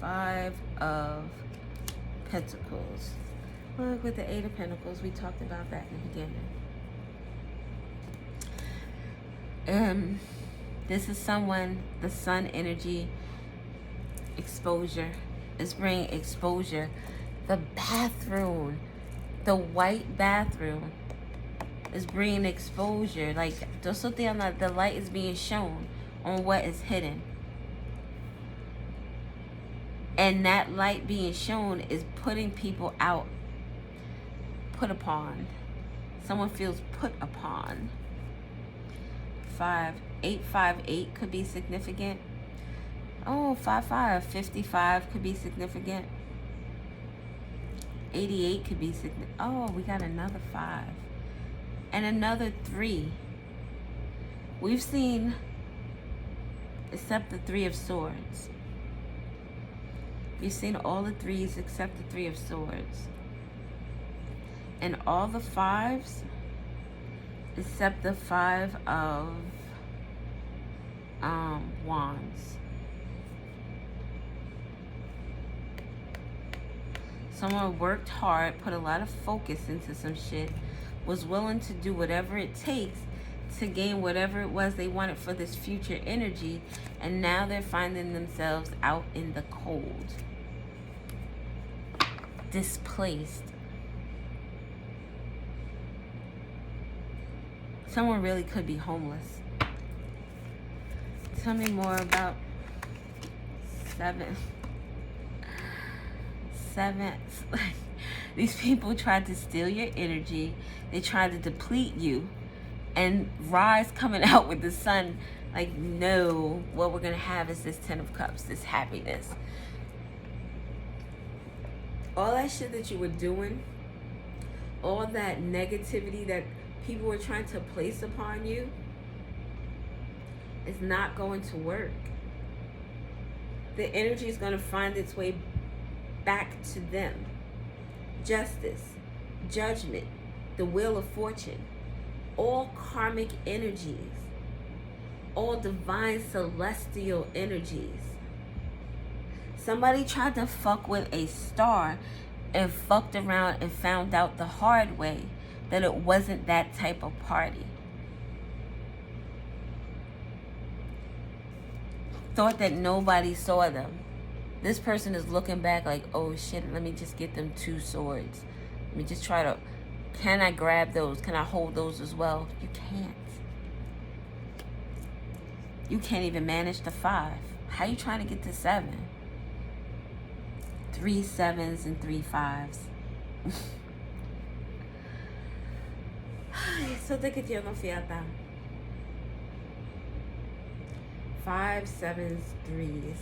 5 Five of Pentacles. Look, with the Eight of Pentacles, we talked about that in the beginning. This is someone, the sun energy, exposure. Is bringing exposure. The bathroom, the white bathroom is bringing exposure. Like, the light is being shown on what is hidden. And that light being shown is putting people out, put upon. Someone feels put upon. 858 could be significant. Oh, 55 could be significant. 88 could be significant. Oh, we got another 5. And another 3. We've seen, except the 3 of Swords. We've seen all the 3s except the 3 of Swords. And all the 5s except the 5 of Wands. Someone worked hard, put a lot of focus into some shit, was willing to do whatever it takes to gain whatever it was they wanted for this future energy, and now they're finding themselves out in the cold. Displaced. Someone really could be homeless. Tell me more about 7. These people tried to steal your energy. They tried to deplete you. And Rise coming out with the sun, like, no, what we're going to have is this 10 of Cups, this happiness. All that shit that you were doing, all that negativity that people were trying to place upon you, is not going to work. The energy is going to find its way back to them. Justice, judgment, the wheel of fortune, all karmic energies, all divine celestial energies. Somebody tried to fuck with a star and fucked around and found out the hard way that it wasn't that type of party. Thought that nobody saw them. This person is looking back like, oh shit, let me just get them 2 swords. Let me just try to, can I grab those? Can I hold those as well? You can't. You can't even manage the 5. How you trying to get to 7? 3 7s and 3 5s. Eso te que yo no fiata. 5 7s 3s.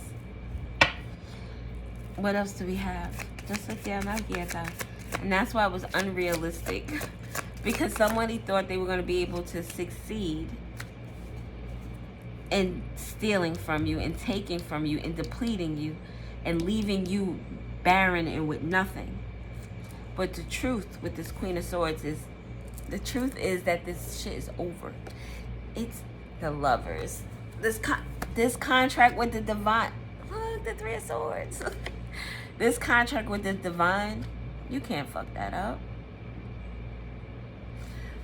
What else do we have? Just like and that's why it was unrealistic. Because somebody thought they were going to be able to succeed in stealing from you and taking from you and depleting you and leaving you barren and with nothing. But the truth with this Queen of Swords is, the truth is that this shit is over. It's the Lovers. This contract with the divine. Look, the 3 of Swords. This contract with the divine, you can't fuck that up.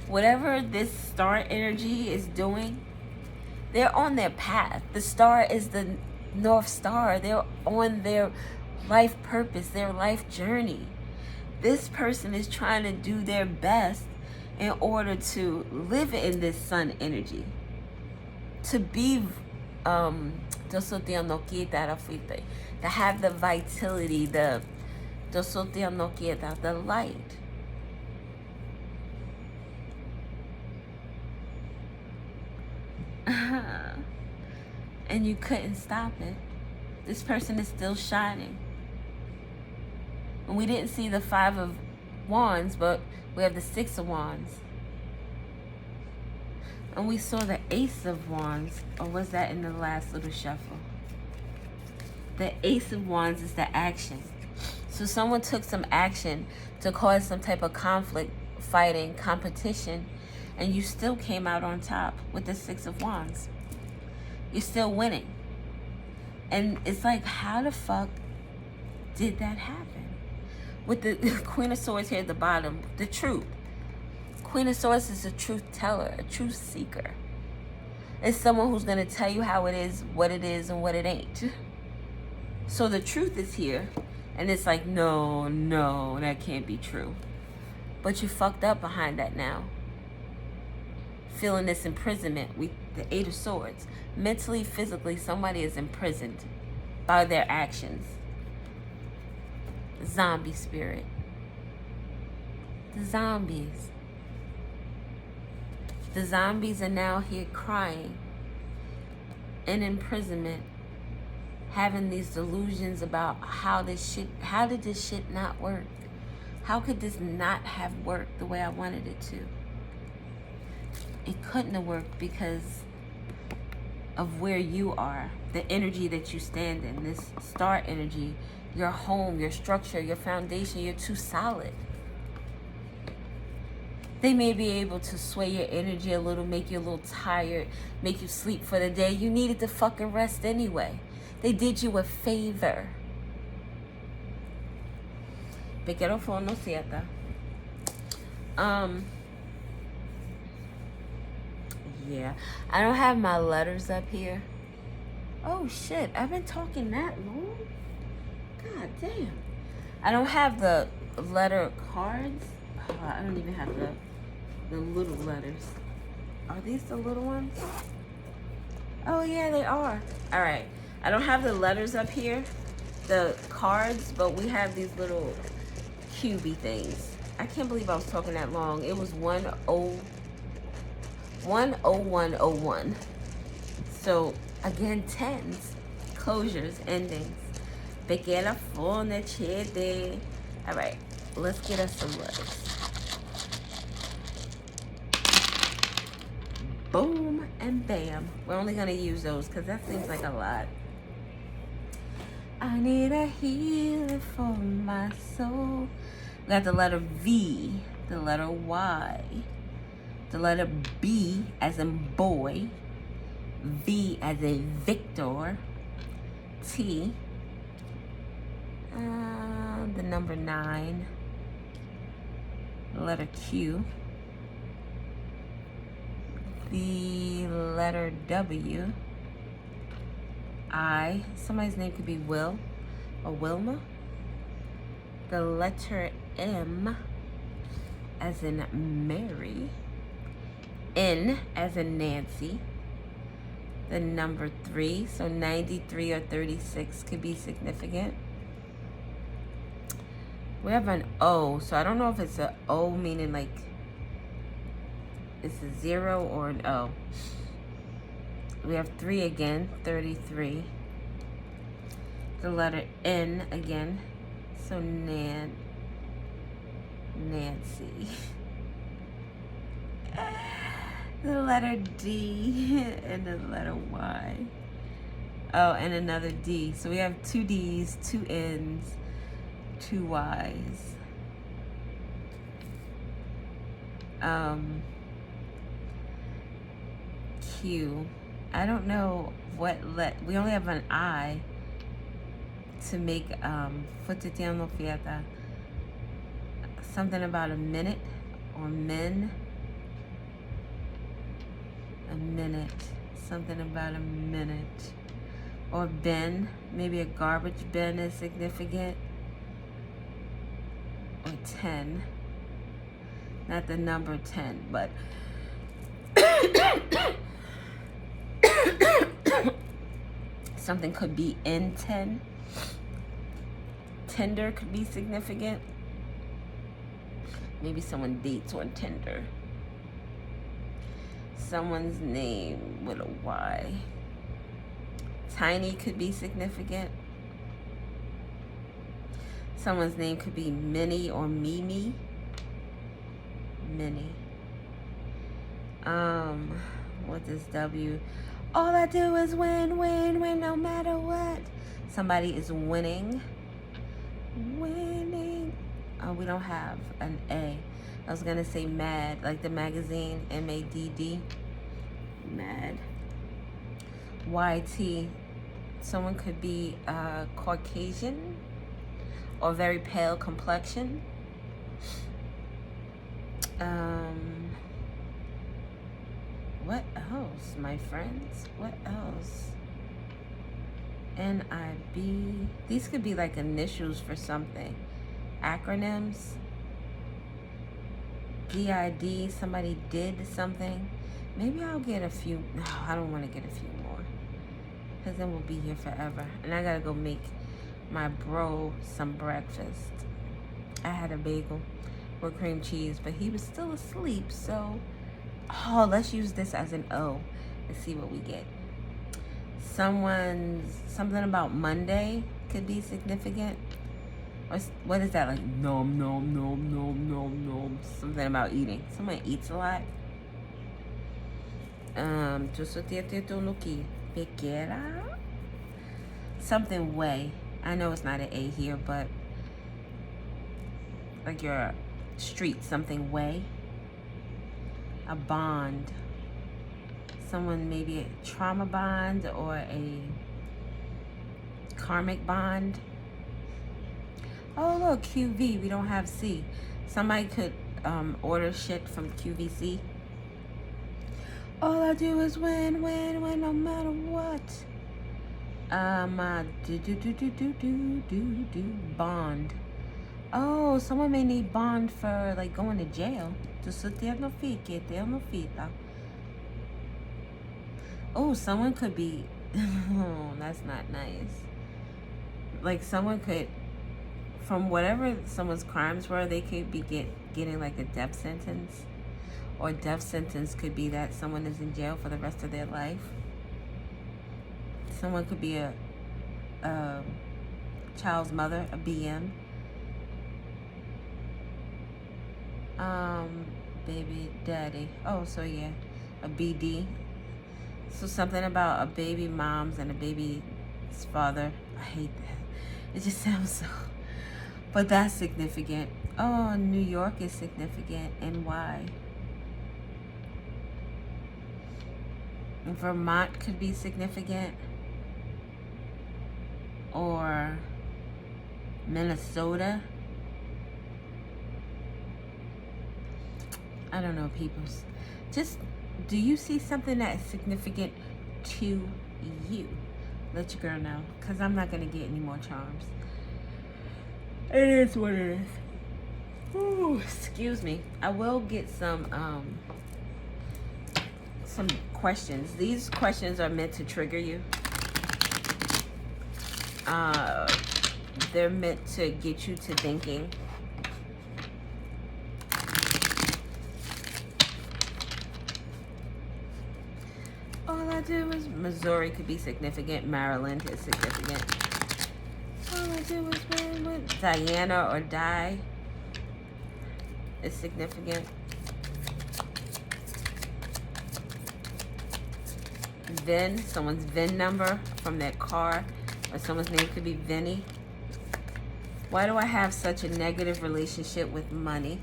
Whatever this star energy is doing, they're on their path. The star is the North Star. They're on their life purpose, their life journey. This person is trying to do their best in order to live in this sun energy. To be to have the vitality, the light. And you couldn't stop it. This person is still shining. And we didn't see the 5 of Wands, but we have the 6 of Wands. And we saw the Ace of Wands, or was that in the last little shuffle? The Ace of Wands is the action. So someone took some action to cause some type of conflict, fighting, competition, and you still came out on top with the 6 of Wands. You're still winning. And it's like, how the fuck did that happen? With the Queen of Swords here at the bottom, the truth. Queen of Swords is a truth teller, a truth seeker. It's someone who's going to tell you how it is, and what it ain't. So the truth is here, and it's like, no, that can't be true. But you fucked up behind that now. Feeling this imprisonment with the Eight of Swords. Mentally, physically, somebody is imprisoned by their actions. Zombie spirit. The zombies. The zombies are now here crying in imprisonment, having these delusions about how did this shit not work? How could this not have worked the way I wanted it to? It couldn't have worked because of where you are, the energy that you stand in, this star energy, your home, your structure, your foundation, you're too solid. They may be able to sway your energy a little, make you a little tired, make you sleep for the day. You needed to fucking rest anyway. They did you a favor. Pequero fono cierta. Yeah. I don't have my letters up here. Oh shit, I've been talking that long? God damn. I don't have the letter cards. Oh, I don't even have the little letters. Are these the little ones? Oh yeah, they are. All right. I don't have the letters up here, the cards, but we have these little cubey things. I can't believe I was talking that long. It was 10101. So again, tens, closures, endings. Pequena fone chete. All right, let's get us some letters. Boom and bam. We're only gonna use those because that seems like a lot. I need a healer for my soul. We got the letter V, the letter Y, the letter B as in boy, V as in Victor, T, the number 9, the letter Q, the letter W, I, somebody's name could be Will or Wilma, the letter M as in Mary, N as in Nancy, the number 3, so 93 or 36 could be significant. We have an O, so I don't know if it's an O meaning like it's a 0 or an O. We have 3 again, 33. The letter N again, so Nancy. The letter D and the letter Y. Oh, and another D. So we have 2 D's, 2 N's, 2 Y's. Q. I don't know what we only have an I to make Futitiano Fiesta. Something about a minute or min. A minute. Something about a minute. Or bin. Maybe a garbage bin is significant. Or 10. Not the number 10, but something could be in 10. Tinder could be significant. Maybe someone dates on Tinder. Someone's name with a Y. Tiny could be significant. Someone's name could be Minnie or Mimi. Minnie. What is W? All I do is win, win, win, no matter what. Somebody is winning. Winning. Oh, we don't have an A. I was gonna say mad, like the magazine, MADD. Mad. YT. Someone could be Caucasian. or very pale complexion. What else, my friends? What else? NIB. These could be like initials for something. Acronyms. DID. Somebody did something. Maybe I'll get a few. No, I don't want to get a few more, because then we'll be here forever. And I gotta go make my bro some breakfast. I had a bagel with cream cheese, but he was still asleep. So, let's use this as an O and see what we get. Something about Monday could be significant. Or what is that, like? Nom nom nom nom nom nom. Something about eating. Someone eats a lot. Something way. I know it's not an A here, but like your street, something way. A bond. Someone, maybe a trauma bond or a karmic bond. Oh look, QV, we don't have C. Somebody could order shit from QVC. All I do is win, no matter what. Bond. Oh, someone may need bond for like going to jail. Oh, someone could be. Oh, that's not nice. Like someone could, from whatever someone's crimes were, they could be getting like a death sentence. Or death sentence could be that someone is in jail for the rest of their life. Someone could be a child's mother, a BM. Baby daddy. Oh, so yeah, a BD. So something about a baby mom's and a baby's father. I hate that. It just sounds so. But that's significant. Oh, New York is significant. And why? Vermont could be significant. Or Minnesota. I don't know, peoples. Just, do you see something that is significant to you? Let your girl know, because I'm not going to get any more charms. It is what it is. Ooh, excuse me. I will get some questions. These questions are meant to trigger you. They're meant to get you to thinking. All I do is, Missouri could be significant. Maryland is significant. All I do is win. Diana or die is significant. VIN, someone's VIN number from their car, or someone's name could be Vinny. Why do I have such a negative relationship with money?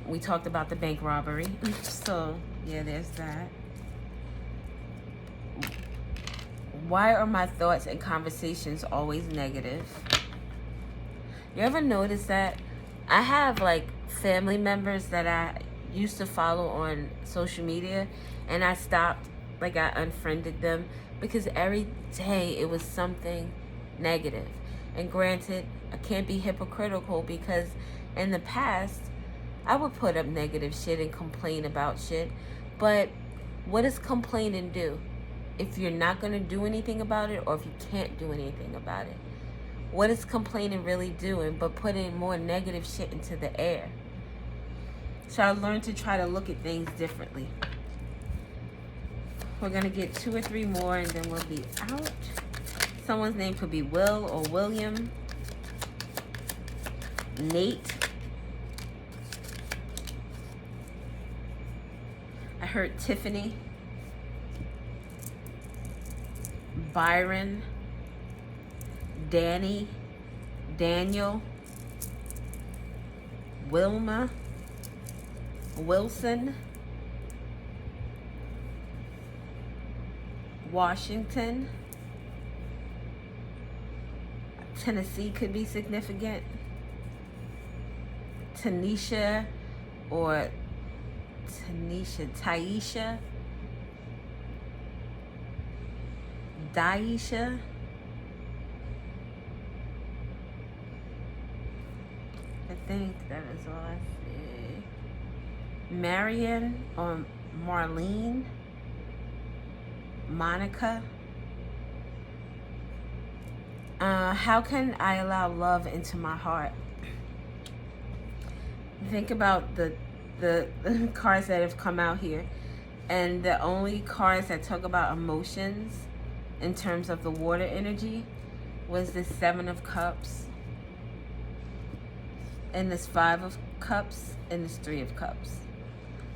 We talked about the bank robbery. So, yeah, there's that. Why are my thoughts and conversations always negative? You ever notice that? I have, like, family members that I used to follow on social media, and I stopped, like, I unfriended them because every day it was something negative. And granted, I can't be hypocritical because in the past, I would put up negative shit and complain about shit. But what does complaining do? If you're not going to do anything about it, or if you can't do anything about it, what is complaining really doing but putting more negative shit into the air? So I learned to try to look at things differently. We're going to get 2 or 3 more and then we'll be out. Someone's name could be Will or William. Nate. I heard Tiffany. Byron. Danny. Daniel. Wilma. Wilson. Washington. Tennessee could be significant. Tanisha or Taisha, Daisha. I think that is all I see. Marion or Marlene. Monica. How can I allow love into my heart? Think about the cards that have come out here, and the only cards that talk about emotions in terms of the water energy was this 7 of Cups, and this 5 of Cups, and this 3 of Cups.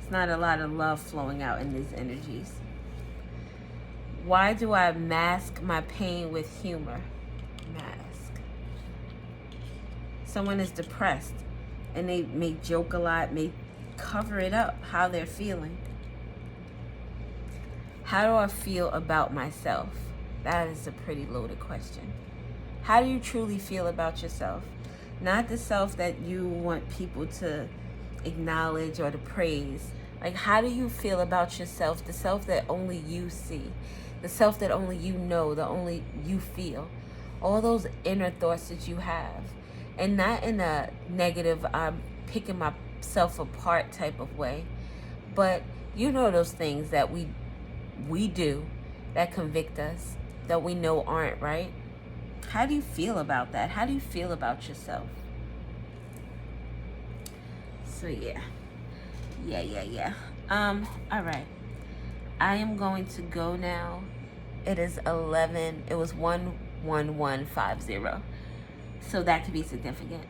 It's not a lot of love flowing out in these energies. Why do I mask my pain with humor? Mask. Someone is depressed and they may joke a lot, may cover it up, how they're feeling. How do I feel about myself? That is a pretty loaded question. How do you truly feel about yourself? Not the self that you want people to acknowledge or to praise. Like, how do you feel about yourself? The self that only you see. The self that only you know, the only you feel. All those inner thoughts that you have. And not in a negative, I'm picking myself apart type of way. But you know those things that we do that convict us, that we know aren't right. How do you feel about that? How do you feel about yourself? So yeah. All right. I am going to go now. It is 11. It was 11150. So that could be significant.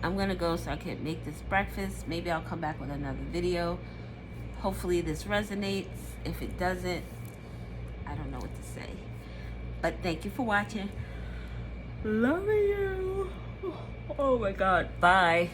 I'm going to go so I can make this breakfast. Maybe I'll come back with another video. Hopefully this resonates. If it doesn't, I don't know what to say. But thank you for watching. Love you. Oh my God. Bye.